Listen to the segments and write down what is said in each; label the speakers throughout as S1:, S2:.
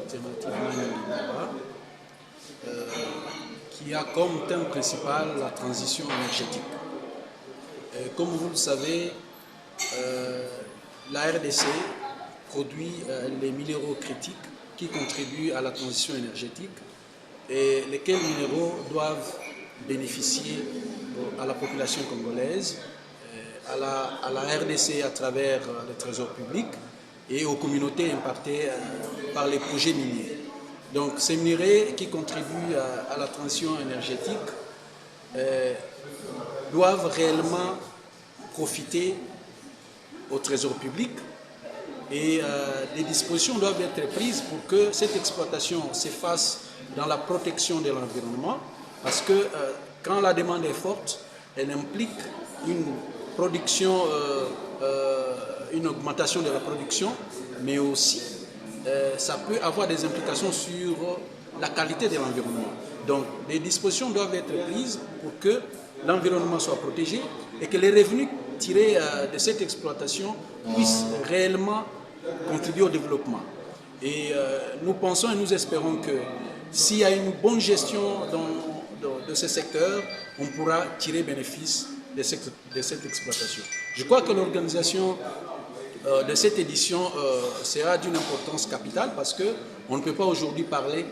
S1: alternative Mani-Limpopo, qui a comme thème principal la transition énergétique. Comme vous le savez, la RDC produit les minéraux critiques qui contribuent à la transition énergétique et lesquels minéraux doivent bénéficier à la population congolaise, à la RDC à travers le trésor public et aux communautés impactées par les projets miniers. Donc ces minerais qui contribuent à la transition énergétique doivent réellement profiter au trésor public et des dispositions doivent être prises pour que cette exploitation se fasse dans la protection de l'environnement parce que quand la demande est forte, elle implique une production, une augmentation de la production, mais aussi ça peut avoir des implications sur la qualité de l'environnement. Donc les dispositions doivent être prises pour que l'environnement soit protégé et que les revenus tirés de cette exploitation puissent réellement contribuer au développement. Et nous pensons et nous espérons que s'il y a une bonne gestion de ce secteur, on pourra tirer bénéfice de cette exploitation. Je crois que l'organisation de cette édition sera d'une importance capitale parce qu'on ne peut pas aujourd'hui parler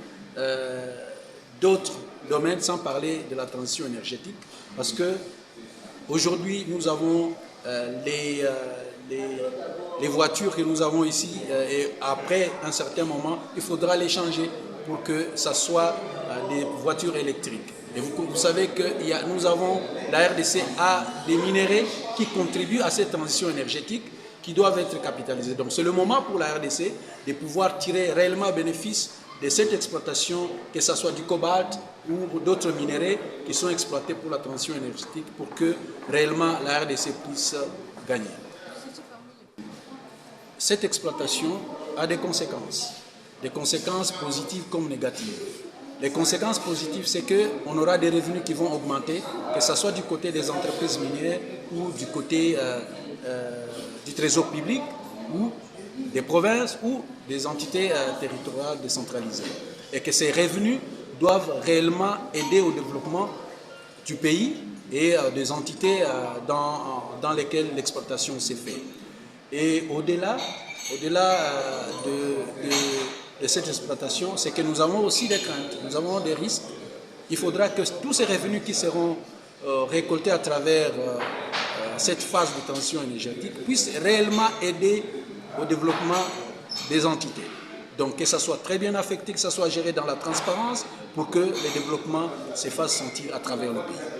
S1: d'autres domaines sans parler de la transition énergétique parce que aujourd'hui nous avons les voitures que nous avons ici et après un certain moment il faudra les changer pour que ça soit des voitures électriques. Et vous savez que nous avons, la RDC a des minéraux qui contribuent à cette transition énergétique qui doivent être capitalisés. Donc c'est le moment pour la RDC de pouvoir tirer réellement bénéfice de cette exploitation, que ce soit du cobalt ou d'autres minéraux qui sont exploités pour la transition énergétique pour que réellement la RDC puisse gagner. Cette exploitation a des conséquences positives comme négatives. Les conséquences positives, c'est qu'on aura des revenus qui vont augmenter, que ce soit du côté des entreprises minières ou du côté du trésor public ou des provinces ou des entités territoriales décentralisées. Et que ces revenus doivent réellement aider au développement du pays et des entités dans lesquelles l'exploitation s'est faite. Et au-delà de cette exploitation, c'est que nous avons aussi des craintes, nous avons des risques. Il faudra que tous ces revenus qui seront récoltés à travers cette phase de transition énergétique puissent réellement aider au développement des entités. Donc que ça soit très bien affecté, que ça soit géré dans la transparence pour que le développement se fasse sentir à travers le pays.